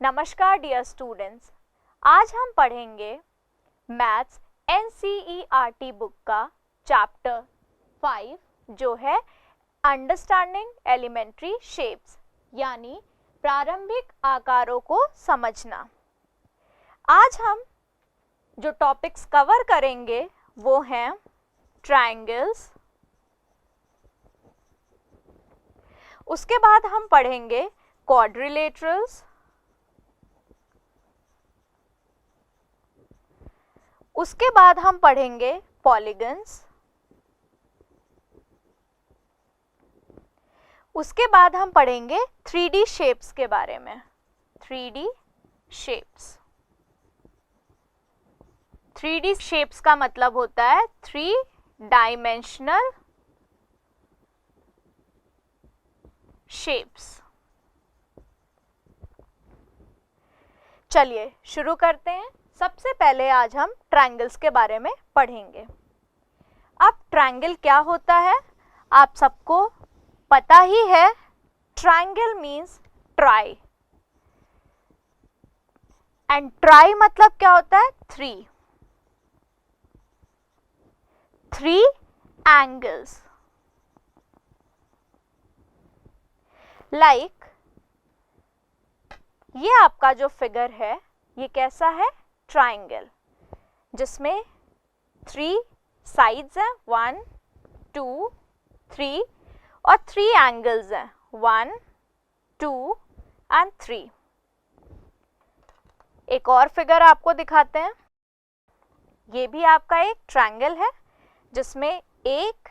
नमस्कार dear students, आज हम पढ़ेंगे मैथ्स NCERT बुक का चैप्टर 5 जो है अंडरस्टैंडिंग एलिमेंट्री शेप्स यानी प्रारंभिक आकारों को समझना। आज हम जो टॉपिक्स कवर करेंगे वो हैं ट्रायंगल्स, उसके बाद हम पढ़ेंगे क्वाड्रिलेटरल्स, उसके बाद हम पढ़ेंगे पॉलीगन्स, उसके बाद हम पढ़ेंगे 3D शेप्स के बारे में। 3D शेप्स, 3D शेप्स का मतलब होता है 3 डायमेंशनल शेप्स। चलिए शुरू करते हैं। सबसे पहले आज हम ट्रायंगल्स के बारे में पढ़ेंगे। अब ट्रायंगल क्या होता है आप सबको पता ही है। Triangle means try, and try मतलब क्या होता है? 3 एंगल्स। लाइक ये आपका जो फिगर है ये कैसा है? ट्रायंगल, जिसमें 3 साइड्स हैं, 1 2 3 और 3 एंगल्स हैं, 1 2 एंड 3। एक और फिगर आपको दिखाते हैं। ये भी आपका एक ट्रायंगल है जिसमें 1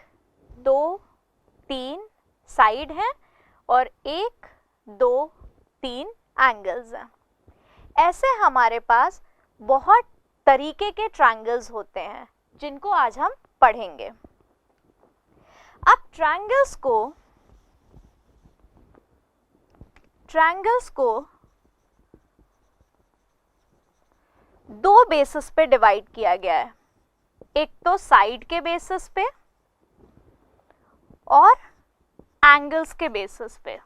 2 3 साइड हैं और 1 2 3 एंगल्स हैं। ऐसे हमारे पास बहुत तरीके के ट्रायंगल्स होते हैं जिनको आज हम पढ़ेंगे। अब ट्रायंगल्स को 2 बेसिस पे डिवाइड किया गया है। एक तो साइड के बेसिस पे और एंगल्स के बेसिस पे।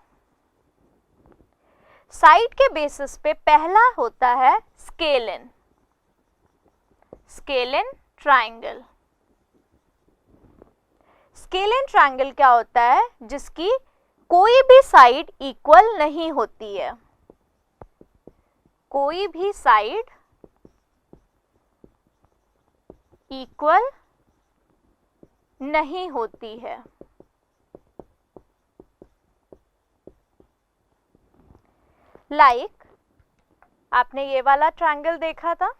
साइड के बेसिस पे पहला होता है स्केलिन ट्रायंगल। स्केलिन ट्रायंगल क्या होता है? जिसकी कोई भी साइड इक्वल नहीं होती है। कोई भी साइड इक्वल नहीं होती है। लाइक आपने ये वाला ट्रायंगल देखा था,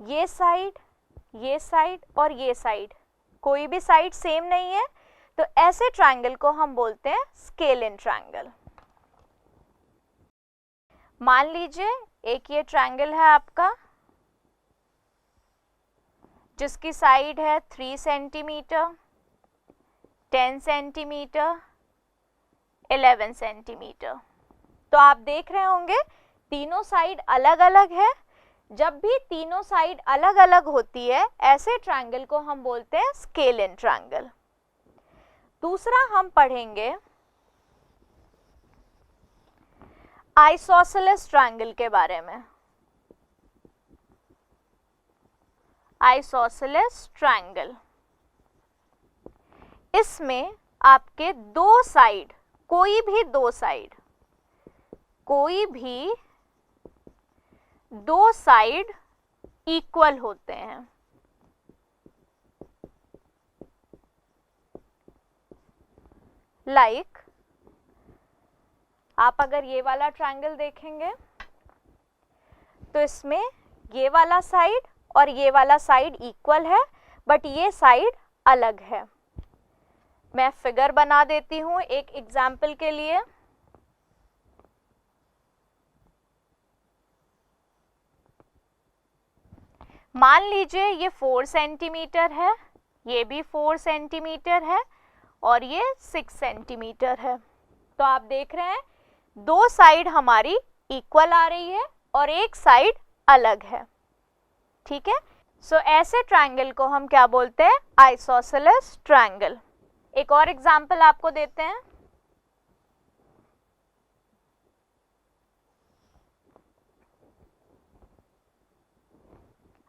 ये साइड और ये साइड, कोई भी साइड सेम नहीं है, तो ऐसे ट्रायंगल को हम बोलते हैं स्केलिन ट्रायंगल। मान लीजिए एक ये ट्रायंगल है आपका जिसकी साइड है 3 सेंटीमीटर, 10 सेंटीमीटर, 11 सेंटीमीटर। तो आप देख रहे होंगे तीनों साइड अलग अलग है। जब भी तीनों साइड अलग अलग होती है ऐसे ट्रायंगल को हम बोलते हैं स्केलिन ट्रायंगल। दूसरा हम पढ़ेंगे आइसोसेलेस ट्रायंगल के बारे में। आइसोसेलेस ट्रायंगल, इसमें आपके 2 साइड, कोई भी 2 साइड इक्वल होते हैं। लाइक आप अगर ये वाला ट्रायंगल देखेंगे तो इसमें ये वाला साइड और ये वाला साइड इक्वल है, बट ये साइड अलग है। मैं फिगर बना देती हूं एक एग्जाम्पल के लिए। मान लीजिए ये 4 सेंटीमीटर है, ये भी 4 सेंटीमीटर है और ये 6 सेंटीमीटर है। तो आप देख रहे हैं 2 साइड हमारी इक्वल आ रही है और एक साइड अलग है। ठीक है, सो ऐसे ट्रायंगल को हम क्या बोलते हैं? Isosceles triangle. एक और एग्जाम्पल आपको देते हैं।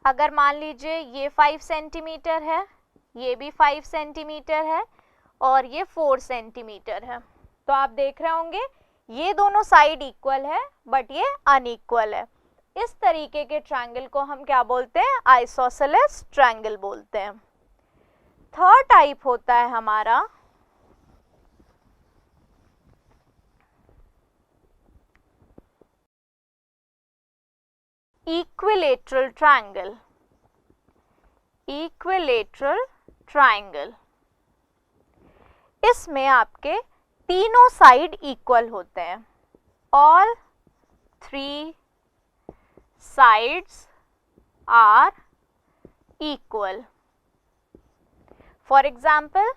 अगर मान लीजिए ये 5 सेंटीमीटर है, ये भी 5 सेंटीमीटर है और ये 4 सेंटीमीटर है, तो आप देख रहे होंगे ये दोनों साइड इक्वल है बट ये अनइक्वल है। इस तरीके के ट्रायंगल को हम क्या बोलते हैं? आइसोसेलेस ट्रायंगल बोलते हैं। थर्ड टाइप होता है हमारा इक्विलेटरल ट्रायंगल। इक्विलेटरल ट्रायंगल, इसमें आपके तीनों साइड इक्वल होते हैं। All 3 sides are equal. For example,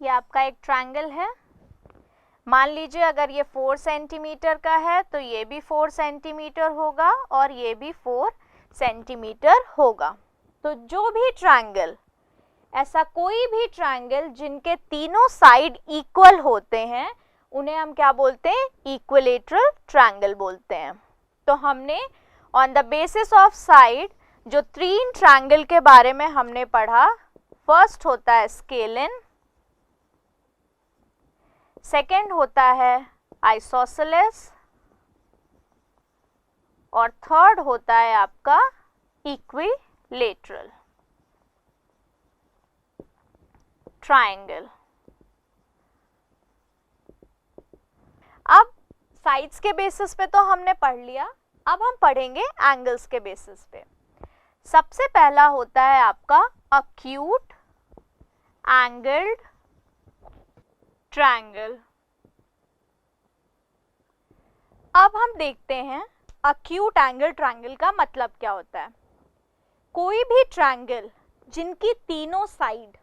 ये आपका एक ट्रायंगल है। मान लीजिए अगर ये 4 सेंटीमीटर का है तो ये भी 4 सेंटीमीटर होगा और ये भी 4 सेंटीमीटर होगा। तो जो भी ट्रायंगल, ऐसा कोई भी ट्रायंगल जिनके तीनों साइड इक्वल होते हैं, उन्हें हम क्या बोलते हैं? इक्विलेटरल ट्रायंगल बोलते हैं। तो हमने on the basis of side जो 3 ट्रायंगल के बारे में हमने पढ़ा, फर्स्ट होता है स्केलिन, सेकंड होता है आइसोसेलेस और थर्ड होता है आपका इक्विलेटरल ट्रायंगल। अब साइड्स के बेसिस पे तो हमने पढ़ लिया, अब हम पढ़ेंगे एंगल्स के बेसिस पे। सबसे पहला होता है आपका अक्यूट एंगल्ड ट्रायंगल। अब हम देखते हैं अक्यूट एंगल ट्रायंगल का मतलब क्या होता है। कोई भी ट्रायंगल जिनकी तीनों साइड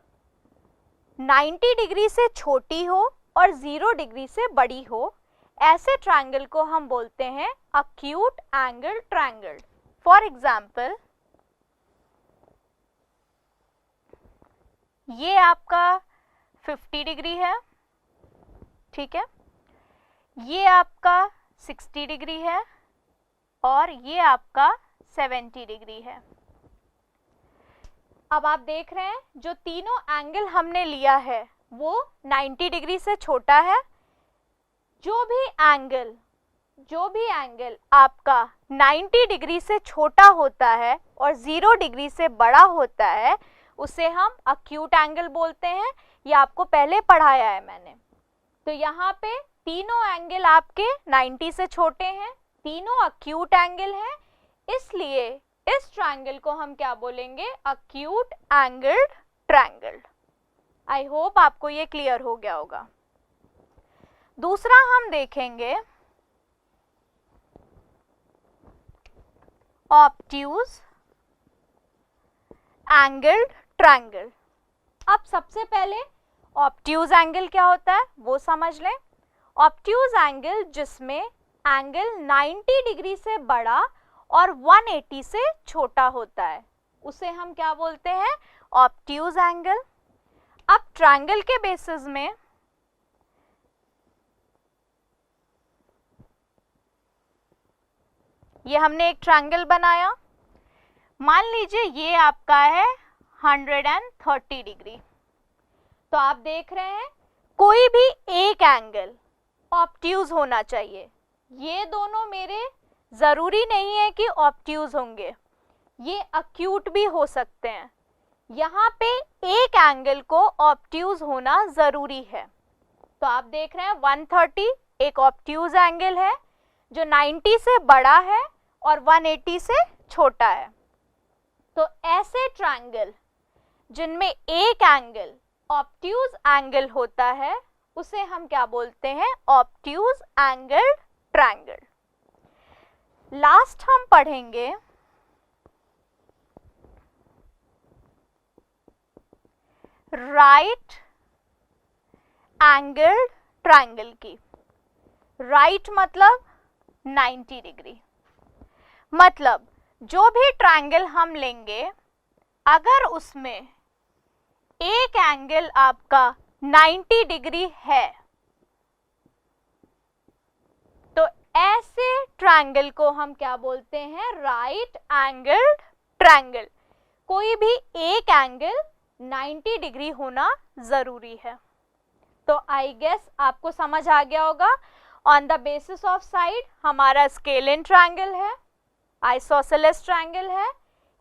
90 डिग्री से छोटी हो और 0 डिग्री से बड़ी हो, ऐसे ट्रायंगल को हम बोलते हैं acute angle triangle. For example, ये आपका 50 डिग्री है, ठीक है, ये आपका 60 डिग्री है और ये आपका 70 डिग्री है। अब आप देख रहे हैं जो तीनों एंगल हमने लिया है वो 90 डिग्री से छोटा है। जो भी एंगल आपका 90 डिग्री से छोटा होता है और 0 डिग्री से बड़ा होता है, उसे हम अक्यूट एंगल बोलते हैं। ये आपको पहले पढ़ाया है मैंने। तो यहाँ पे तीनों एंगल आपके 90 से छोटे हैं, तीनों अक्यूट एंगल हैं, इसलिए इस ट्रायंगल को हम क्या बोलेंगे? Acute angled triangle. I hope आपको ये क्लियर हो गया होगा। दूसरा हम देखेंगे ऑब्ट्यूज एंगल्ड ट्रायंगल। अब सबसे पहले ऑब्ट्यूज एंगल क्या होता है वो समझ लें। ऑब्ट्यूज एंगल जिसमें एंगल 90 डिग्री से बड़ा और 180 से छोटा होता है, उसे हम क्या बोलते हैं? Obtuse angle. अब ट्रायंगल के बेसिस में ये हमने एक ट्रायंगल बनाया। मान लीजिए ये आपका है 130 डिग्री। तो आप देख रहे हैं कोई भी एक एंगल ऑब्ट्यूज होना चाहिए। ये दोनों मेरे जरूरी नहीं है कि ऑब्ट्यूज होंगे, ये अक्यूट भी हो सकते हैं। यहाँ पे एक एंगल को ऑब्ट्यूज होना जरूरी है। तो आप देख रहे हैं 130 एक ऑब्ट्यूज एंगल है जो 90 से बड़ा है और 180 से छोटा है। तो ऐसे ट्रायंगल जिनमें एक एंगल ऑब्ट्यूज एंगल होता है उसे हम क्या बोलते हैं? Obtuse angle triangle. लास्ट हम पढ़ेंगे राइट एंगल्ड ट्रायंगल की। राइट मतलब 90 डिग्री। मतलब जो भी ट्रायंगल हम लेंगे, अगर उसमें एक एंगल आपका 90 डिग्री है, तो ऐसे ट्रायंगल को हम क्या बोलते हैं? Right angled triangle. कोई भी एक एंगल 90 डिग्री होना जरूरी है। तो आई गेस आपको समझ आ गया होगा। On the basis of side हमारा स्केलिन ट्रायंगल है, आइसोसेलेस ट्रायंगल है,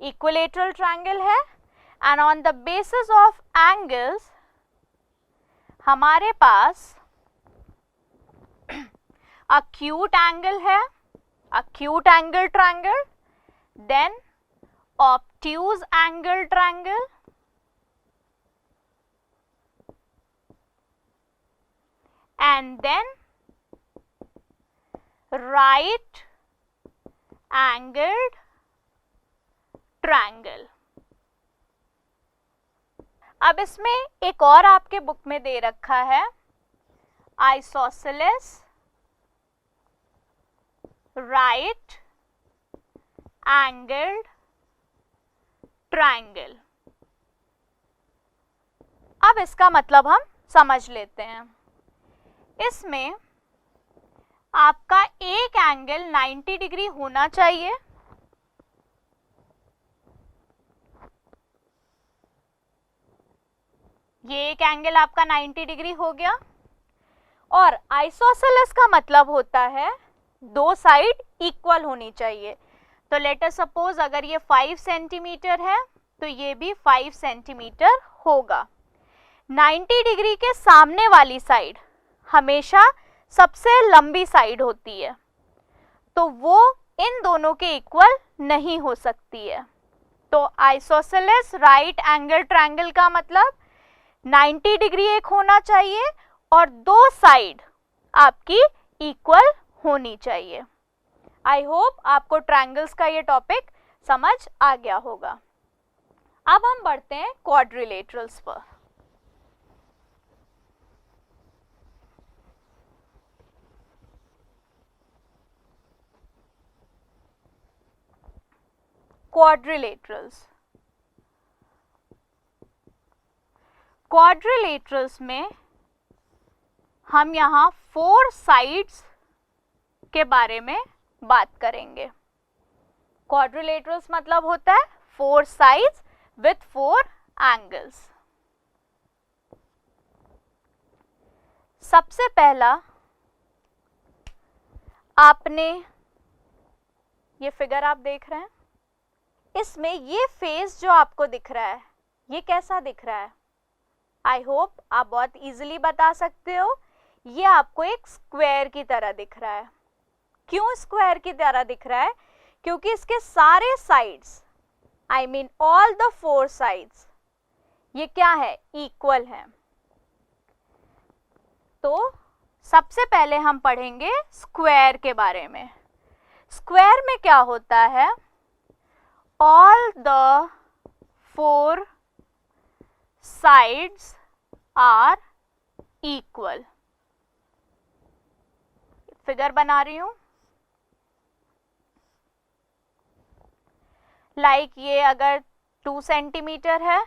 इक्विलेटरल ट्रायंगल है, and on the basis of angles हमारे पास acute angle है, acute angle triangle, then obtuse angle triangle, and then right angled triangle। अब इसमें एक और आपके बुक में दे रखा है आइसोसेलेस राइट एंगल्ड ट्रायंगल। अब इसका मतलब हम समझ लेते हैं। इसमें आपका एक एंगल 90 डिग्री होना चाहिए, ये एक एंगल आपका 90 डिग्री हो गया। और आइसोसेलेस का मतलब होता है दो साइड इक्वल होनी चाहिए। तो लेट अस सपोज अगर ये 5 सेंटीमीटर है तो ये भी 5 सेंटीमीटर होगा। 90 डिग्री के सामने वाली साइड हमेशा सबसे लंबी साइड होती है, तो वो इन दोनों के इक्वल नहीं हो सकती है। तो आइसोसेलेस राइट एंगल ट्रायंगल का मतलब 90 डिग्री एक होना चाहिए और दो साइड आपकी इक्वल होनी चाहिए। आई होप आपको ट्रायंगल्स का ये टॉपिक समझ आ गया होगा। अब हम बढ़ते हैं क्वाड्रिलेटरल्स पर। क्वाड्रिलेटरल्स, क्वाड्रिलेटरल्स में हम यहाँ 4 साइड्स के बारे में बात करेंगे। क्वाड्रिलेटरल्स मतलब होता है 4 साइड्स विथ 4 एंगल्स। सबसे पहला आपने ये फिगर आप देख रहे हैं, इसमें ये फेस जो आपको दिख रहा है ये कैसा दिख रहा है? आई होप आप बहुत इजीली बता सकते हो, ये आपको एक स्क्वायर की तरह दिख रहा है। क्यों स्क्वायर की तरह दिख रहा है? क्योंकि इसके सारे sides, I mean all the 4 sides, ये क्या है? इक्वल है। तो सबसे पहले हम पढ़ेंगे स्क्वायर के बारे में। स्क्वायर में क्या होता है? All the 4 sides are equal। Figure बना रही हूं, लाइक ये अगर 2 सेंटीमीटर है,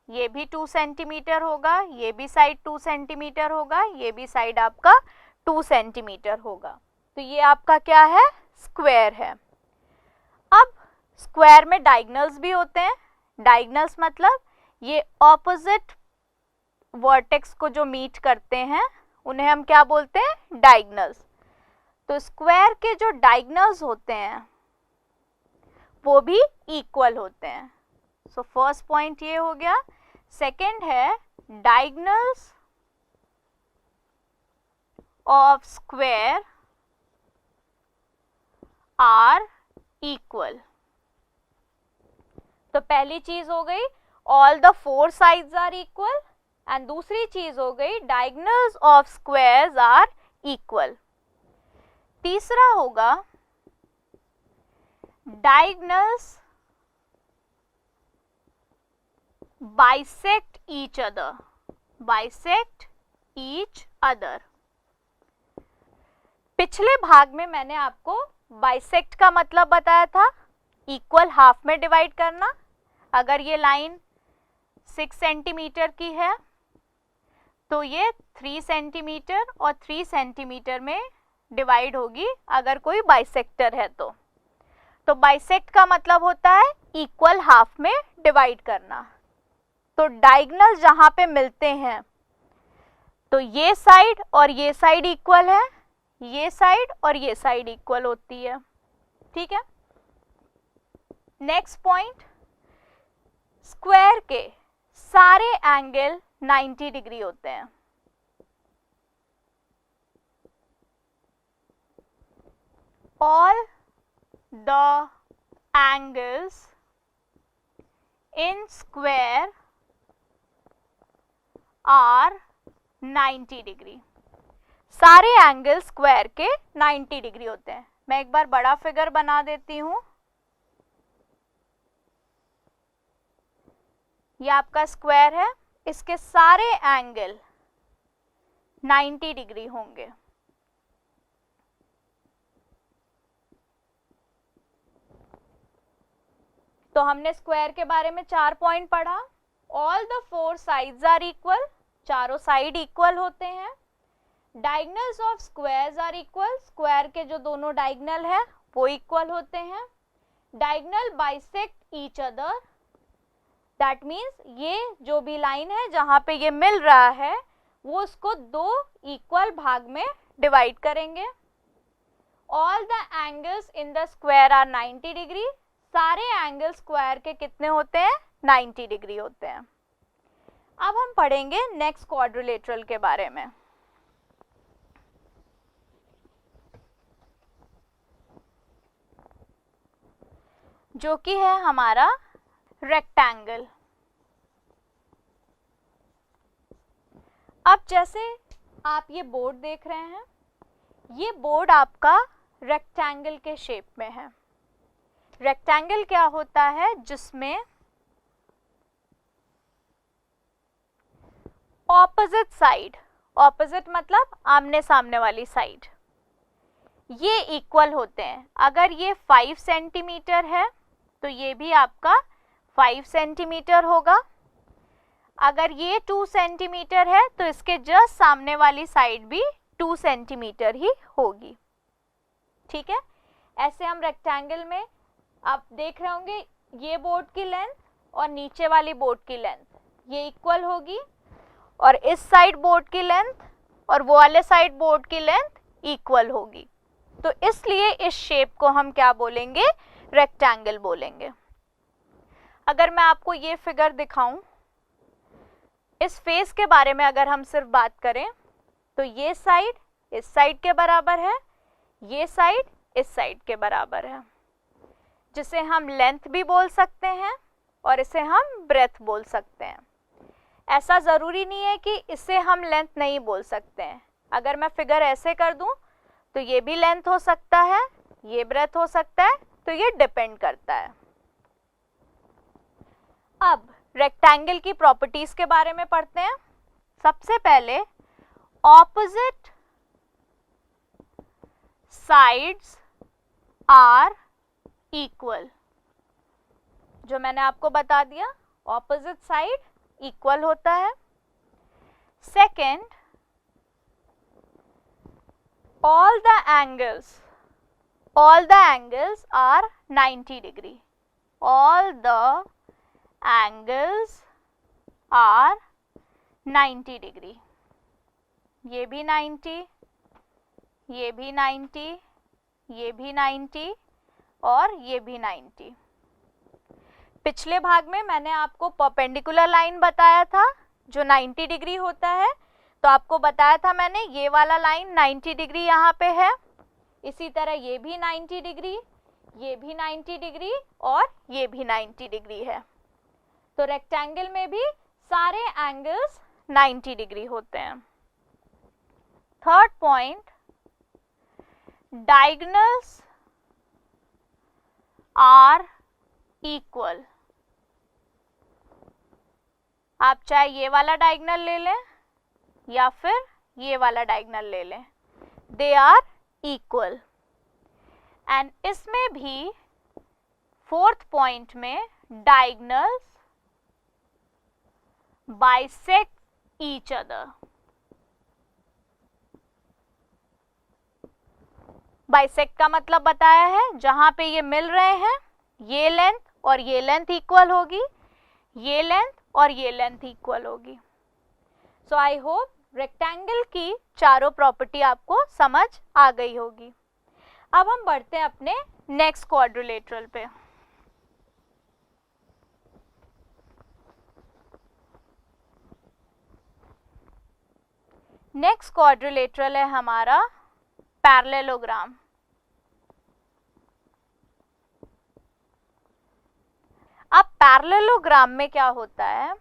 ये भी 2 सेंटीमीटर होगा, ये भी साइड 2 सेंटीमीटर होगा, ये भी साइड आपका 2 सेंटीमीटर होगा। तो ये आपका क्या है? स्क्वायर है। अब स्क्वायर में डायगोनल्स भी होते हैं। डायगोनल्स मतलब ये ऑपोजिट वर्टेक्स को जो मीट करते हैं उन्हें हम क्या बोलते हैं? डायगोनल्स। तो स्क्वायर के जो डायगोनल्स होते हैं वो भी इक्वल होते हैं। सो फर्स्ट पॉइंट ये हो गया। सेकंड है diagonals of square are equal. तो पहली चीज हो गई all the 4 sides are equal, and दूसरी चीज हो गई diagonals of squares are equal. तीसरा होगा diagonals bisect each other. Bisect each other. पिछले भाग में मैंने आपको बाइसेक्ट का मतलब बताया था, इक्वल हाफ में डिवाइड करना। अगर ये लाइन 6 सेंटीमीटर की है तो ये 3 सेंटीमीटर और 3 सेंटीमीटर में डिवाइड होगी अगर कोई बाइसेक्टर है तो बाइसेक्ट का मतलब होता है इक्वल हाफ में डिवाइड करना। तो डायगोनल जहां पे मिलते हैं तो ये साइड और ये साइड इक्वल है, ये साइड और ये साइड इक्वल होती है, ठीक है। नेक्स्ट पॉइंट, स्क्वायर के सारे एंगल 90 डिग्री होते हैं। All the angles in square are 90 degree. सारे एंगल स्क्वायर के 90 डिग्री होते हैं। मैं एक बार बड़ा फिगर बना देती हूं। ये आपका स्क्वायर है, इसके सारे एंगल 90 डिग्री होंगे। तो हमने स्क्वायर के बारे में 4 पॉइंट पढ़ा। All the 4 sides are equal, चारों साइड इक्वल होते हैं। Diagonals of squares are equal, square के जो दोनों डायगोनल है वो इक्वल होते हैं। Diagonal bisect each other, that means ये जो भी लाइन है जहां पे ये मिल रहा है वो उसको 2 इक्वल भाग में डिवाइड करेंगे। All the angles in the square are 90 degree, सारे एंगल स्क्वायर के कितने होते हैं? 90 डिग्री होते हैं। अब हम पढ़ेंगे नेक्स्ट क्वाड्रिलेटरल के बारे में। जो कि है हमारा रेक्टेंगल। अब जैसे आप ये बोर्ड देख रहे हैं, ये बोर्ड आपका रेक्टेंगल के शेप में है। रेक्टेंगल क्या होता है? जिसमें ऑपोजिट साइड, ऑपोजिट मतलब आमने सामने वाली साइड, ये इक्वल होते हैं। अगर ये 5 सेंटीमीटर है तो ये भी आपका 5 सेंटीमीटर होगा। अगर ये 2 सेंटीमीटर है तो इसके जस्ट सामने वाली साइड भी 2 सेंटीमीटर ही होगी, ठीक है। ऐसे हम रेक्टेंगल में आप देख रहे होंगे ये बोर्ड की लेंथ और नीचे वाली बोर्ड की लेंथ ये इक्वल होगी, और इस साइड बोर्ड की लेंथ और वो वाले साइड बोर्ड की लेंथ इक्वल होगी। तो इसलिए इस शेप को हम क्या बोलेंगे? रेक्टेंगल बोलेंगे। अगर मैं आपको ये फिगर दिखाऊं, इस फेस के बारे में अगर हम सिर्फ बात करें तो ये साइड इस साइड के बराबर है, ये साइड इस साइड के बराबर है, जिसे हम लेंथ भी बोल सकते हैं और इसे हम ब्रेथ बोल सकते हैं। ऐसा ज़रूरी नहीं है कि इसे हम लेंथ नहीं बोल सकते हैं। अगर मैं फिगर ऐसे कर दूं तो ये भी लेंथ हो सकता है, ये ब्रेथ हो सकता है, तो ये डिपेंड करता है। अब रेक्टेंगल की प्रॉपर्टीज के बारे में पढ़ते हैं। सबसे पहले ऑपोजिट साइड्स आर इक्वल, जो मैंने आपको बता दिया, ऑपोजिट साइड इक्वल होता है। Second, all the angles are 90 degree, all the angles are 90 degree। ये भी 90, ये भी 90, ये भी 90 और ये भी 90। पिछले भाग में मैंने आपको परपेंडिकुलर लाइन बताया था जो 90 डिग्री होता है, तो आपको बताया था मैंने ये वाला लाइन 90 डिग्री यहाँ पे है, इसी तरह ये भी 90 डिग्री, ये भी 90 डिग्री और ये भी 90 डिग्री है। तो रेक्टेंगल में भी सारे एंगल्स 90 डिग्री होते हैं। Third point, diagonals are equal. आप चाहे ये वाला डायगोनल ले लें या फिर ये वाला डायगोनल ले लें, दे आर इक्वल। एंड इसमें भी फोर्थ पॉइंट में diagonals bisect each other. Bisect का मतलब बताया है, जहां पे ये मिल रहे हैं ये लेंथ और ये लेंथ इक्वल होगी, ये लेंथ और ये लेंथ इक्वल होगी। सो आई होप रेक्टेंगल की चारों प्रॉपर्टी आपको समझ आ गई होगी। अब हम बढ़ते हैं अपने नेक्स्ट क्वाड्रिलेटरल पे। नेक्स्ट क्वाड्रिलेटरल है हमारा पैरेललोग्राम। अब पैरेललोग्राम में क्या होता है,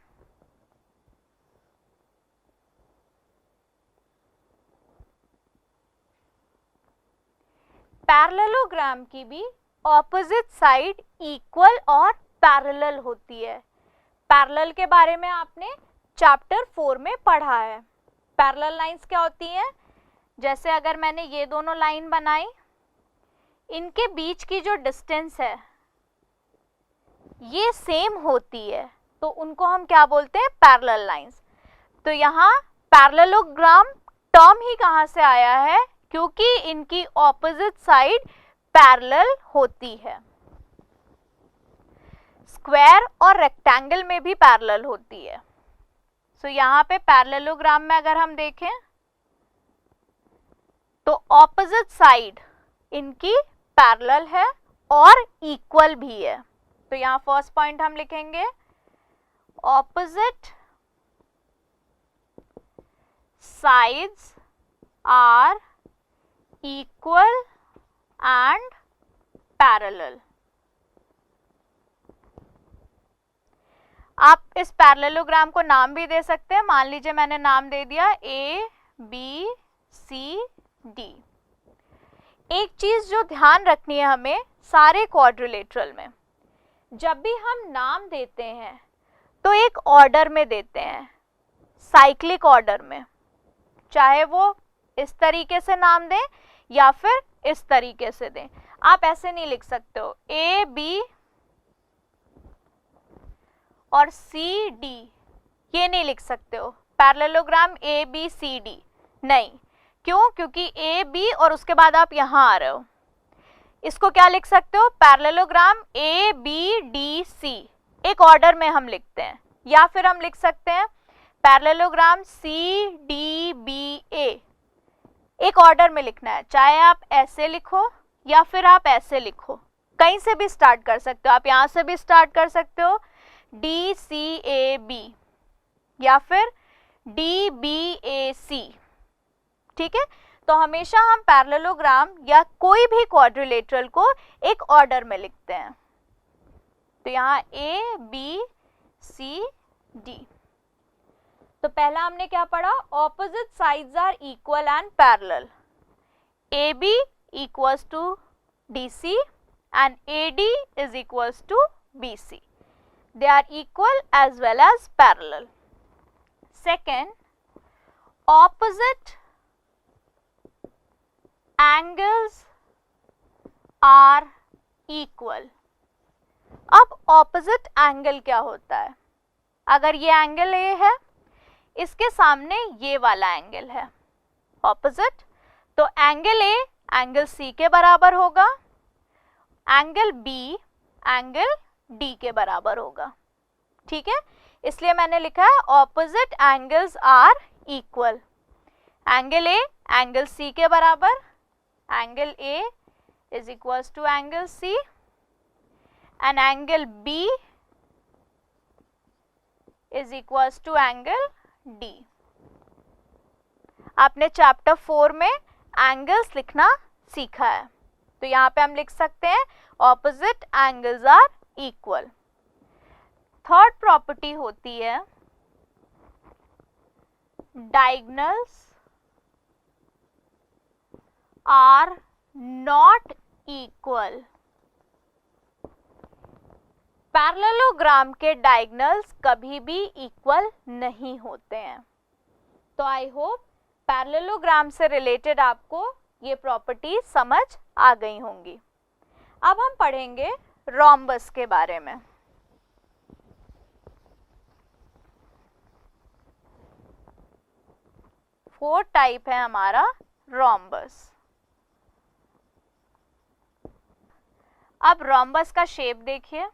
पैरेललोग्राम की भी ऑपोजिट साइड इक्वल और पैरेलल होती है। पैरेलल के बारे में आपने चैप्टर 4 में पढ़ा है। पैरेलल लाइंस क्या होती हैं, जैसे अगर मैंने ये दोनों लाइन बनाई, इनके बीच की जो डिस्टेंस है ये सेम होती है, तो उनको हम क्या बोलते हैं, पैरेलल लाइंस। तो यहाँ पैरेललोग्राम टर्म ही कहाँ से आया है, क्योंकि इनकी ऑपोजिट साइड पैरेलल होती है। स्क्वायर और रेक्टेंगल में भी पैरेलल होती है। सो यहाँ पे पैरेललोग्राम में अगर हम देखें तो ऑपोजिट साइड इनकी पैरेलल है और इक्वल भी है। तो यहाँ फर्स्ट पॉइंट हम लिखेंगे, opposite sides are equal and parallel. आप इस पैरेललोग्राम को नाम भी दे सकते हैं। मान लीजिए मैंने नाम दे दिया ए बी सी डी। एक चीज जो ध्यान रखनी है हमें सारे क्वाड्रिलेटरल में, जब भी हम नाम देते हैं तो एक ऑर्डर में देते हैं, साइक्लिक ऑर्डर में। चाहे वो इस तरीके से नाम दें या फिर इस तरीके से दें। आप ऐसे नहीं लिख सकते हो ए बी और सी डी, ये नहीं लिख सकते हो parallelogram A B C D, नहीं। क्यों? क्योंकि ए बी और उसके बाद आप यहाँ आ रहे हो। इसको क्या लिख सकते हो, parallelogram A B D C, एक ऑर्डर में हम लिखते हैं। या फिर हम लिख सकते हैं पैरेललोग्राम सी डी बी ए, एक ऑर्डर में लिखना है। चाहे आप ऐसे लिखो या फिर आप ऐसे लिखो, कहीं से भी स्टार्ट कर सकते हो। आप यहाँ से भी स्टार्ट कर सकते हो डी सी ए बी या फिर डी बी ए सी, ठीक है। तो हमेशा हम पैरेललोग्राम या कोई भी क्वाड्रिलेटरल को एक ऑर्डर में लिखते हैं। तो यहाँ ए बी सी डी। तो पहला हमने क्या पढ़ा, opposite sides are equal and parallel. A B equals to D C and A D is equals to B C. They are equal as well as parallel. Second, opposite angles are equal. अब opposite angle क्या होता है, अगर ये angle A है, इसके सामने ये वाला एंगल है opposite, तो एंगल A एंगल C के बराबर होगा, एंगल B एंगल D के बराबर होगा, ठीक है। इसलिए मैंने लिखा है opposite angles are equal. Angle A angle C के बराबर, angle A is equals to angle C and angle B is equals to angle D। आपने चैप्टर 4 में एंगल्स लिखना सीखा है, तो यहाँ पे हम लिख सकते हैं opposite angles are equal. Third property होती है diagonals are not equal. Parallelogram के डायगोनल्स कभी भी इक्वल नहीं होते हैं। तो आई होप पैरेललोग्राम से रिलेटेड आपको ये प्रॉपर्टी समझ आ गई होंगी। अब हम पढ़ेंगे रोम्बस के बारे में। फोर टाइप है हमारा रोम्बस। अब रोम्बस का शेप देखिए,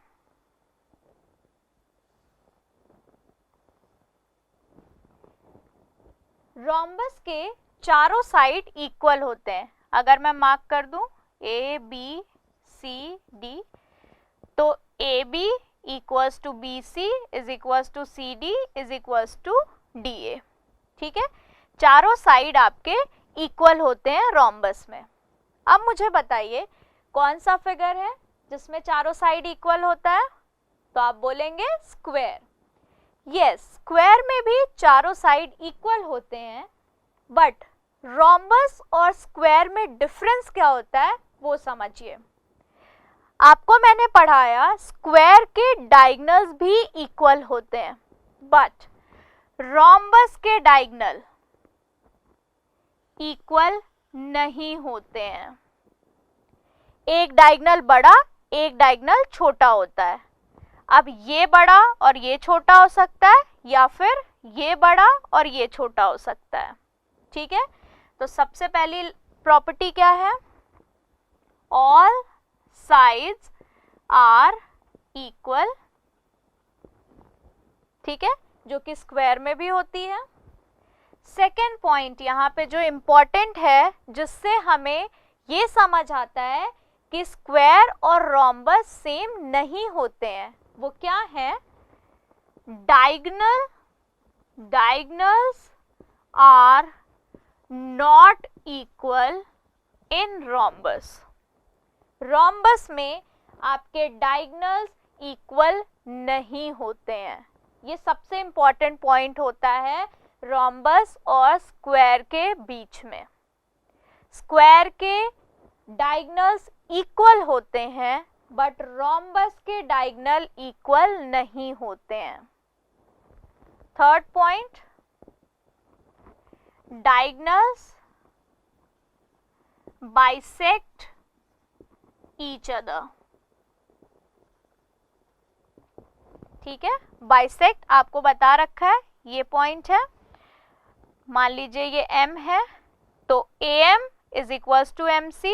रोम्बस के चारों साइड इक्वल होते हैं। अगर मैं मार्क कर दूं ए बी सी डी, तो A B equals to B C is equals to C D is equals to D A. ठीक है, चारों साइड आपके इक्वल होते हैं रोम्बस में। अब मुझे बताइए कौन सा फिगर है जिसमें चारों साइड इक्वल होता है? तो आप बोलेंगे स्क्वायर। यस, स्क्वायर में भी चारों साइड इक्वल होते हैं, बट रोम्बस और स्क्वायर में डिफरेंस क्या होता है वो समझिए। आपको मैंने पढ़ाया स्क्वायर के डायगोनल्स भी इक्वल होते हैं, बट रोम्बस के डायगोनल इक्वल नहीं होते हैं। एक डायगोनल बड़ा, एक डायगोनल छोटा होता है। अब ये बड़ा और ये छोटा हो सकता है, या फिर ये बड़ा और ये छोटा हो सकता है। ठीक है, तो सबसे पहली प्रॉपर्टी क्या है? All sides are equal. ठीक है, जो कि स्क्वायर में भी होती है। सेकेंड पॉइंट यहाँ पे जो इम्पोर्टेंट है, जिससे हमें ये समझ आता है कि स्क्वायर और रोम्बस सेम नहीं होते हैं, वो क्या है? Diagonals are not equal in rhombus. Rhombus में आपके डायगोनल्स इक्वल नहीं होते हैं। ये सबसे इंपॉर्टेंट पॉइंट होता है रोम्बस और स्क्वायर के बीच में। स्क्वायर के डायगोनल्स इक्वल होते हैं, बट रोम्बस के डायगोनल इक्वल नहीं होते हैं। Third point, diagonals bisect each other. ठीक है, बाइसेक्ट आपको बता रखा है, ये पॉइंट है। मान लीजिए ये m है, तो AM is equals to MC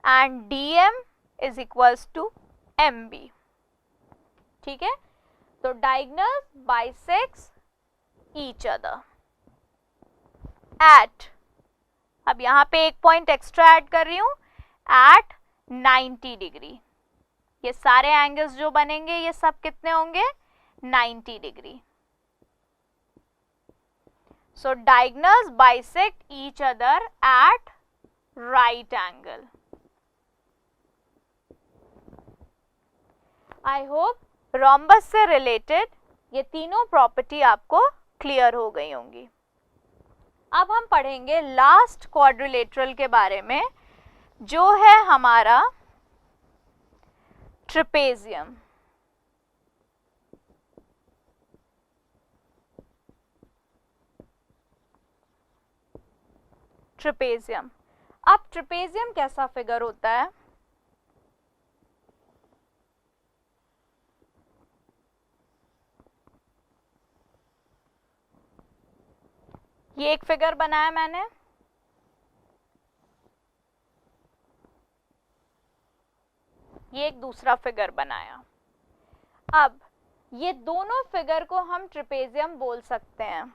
and DM is equals to MB। ठीक है, तो diagonals bisects each other at, अब यहाँ पे एक पॉइंट एक्स्ट्रा ऐड कर रही हूं, एट 90 डिग्री। ये सारे एंगल्स जो बनेंगे ये सब कितने होंगे? 90 degree. So diagonals bisect each other eight right angle. I hope rhombus से रिलेटेड ये तीनों प्रॉपर्टी आपको क्लियर हो गई होंगी। अब हम पढ़ेंगे लास्ट क्वाड्रिलेटरल के बारे में, जो है हमारा ट्रेपेजियम। ट्रेपेजियम, अब ट्रेपेजियम कैसा फिगर होता है? ये एक फिगर बनाया मैंने, ये एक दूसरा फिगर बनाया। अब ये दोनों फिगर को हम ट्रेपेजियम बोल सकते हैं।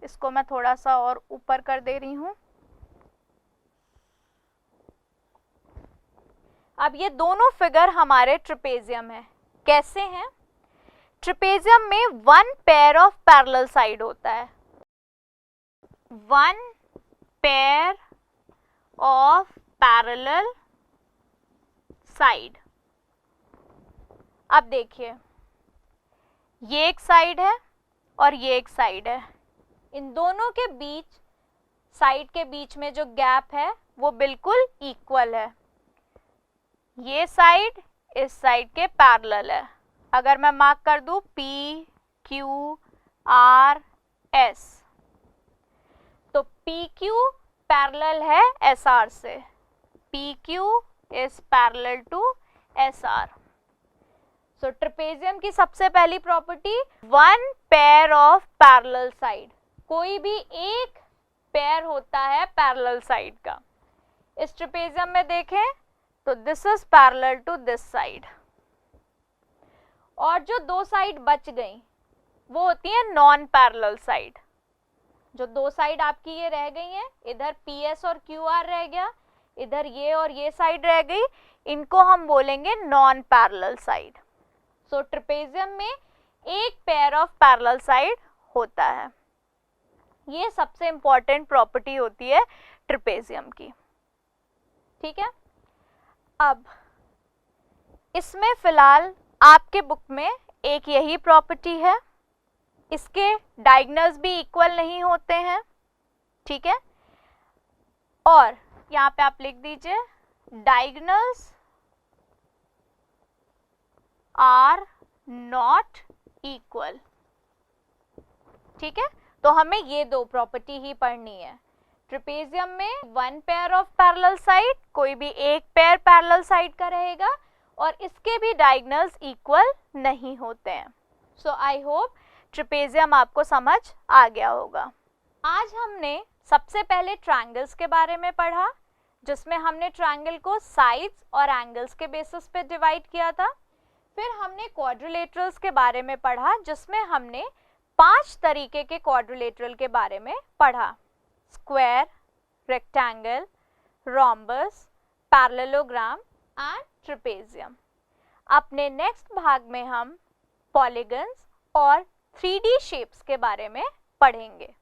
इसको मैं थोड़ा सा और ऊपर कर दे रही हूं। अब ये दोनों फिगर हमारे ट्रेपेजियम है। कैसे हैं? ट्रेपेजियम में one pair of parallel side होता है, one pair of parallel side. अब देखिए, ये एक साइड है और ये एक साइड है। इन दोनों के बीच, साइड के बीच में जो गैप है वो बिल्कुल इक्वल है। ये साइड इस साइड के पैरेलल है। अगर मैं मार्क कर दूं P, Q, R, S, तो PQ पैरेलल है SR से। PQ is parallel to SR। So trapezium की सबसे पहली प्रॉपर्टी, one pair of parallel side. कोई भी एक पेयर होता है पैरेलल साइड का। इस ट्रेपेजियम में देखें तो this is parallel to this side, और जो दो साइड बच गई वो होती है नॉन पैरेलल साइड। जो दो साइड आपकी ये रह गई हैं, इधर PS और QR रह गया, इधर ये और ये साइड रह गई, इनको हम बोलेंगे नॉन पैरेलल साइड। सो ट्रेपेजियम में एक पेयर ऑफ पैरेलल साइड होता है। ये सबसे इंपॉर्टेंट प्रॉपर्टी होती है ट्रेपेजियम की, ठीक है। अब इसमें फिलहाल आपके बुक में एक यही प्रॉपर्टी है, इसके डायगोनल्स भी इक्वल नहीं होते हैं, ठीक है। और यहाँ पे आप लिख दीजिए डायगोनल्स आर नॉट इक्वल, ठीक है। तो हमें ये दो प्रॉपर्टी ही पढ़नी है। ट्रेपेजियम में one pair of parallel side, कोई भी एक पेयर पैरेलल साइड का रहेगा, और इसके भी डायगोनल्स इक्वल नहीं होते हैं। सो आई होप ट्रेपेजियम आपको समझ आ गया होगा। आज हमने सबसे पहले ट्रायंगल्स के बारे में पढ़ा, जिसमें हमने ट्रायंगल को साइड्स और एंगल्स के बेसिस पे डिवाइड किया था। फिर हमने क्वाड्रिलेटरल्स के बारे में पढ़ा, जिसमें हमने 5 तरीके के क्वाड्रिलेटरल के बारे में पढ़ा: square, rectangle, rhombus, parallelogram and trapezium. अपने नेक्स्ट भाग में हम पॉलीगन्स और 3D शेप्स के बारे में पढ़ेंगे।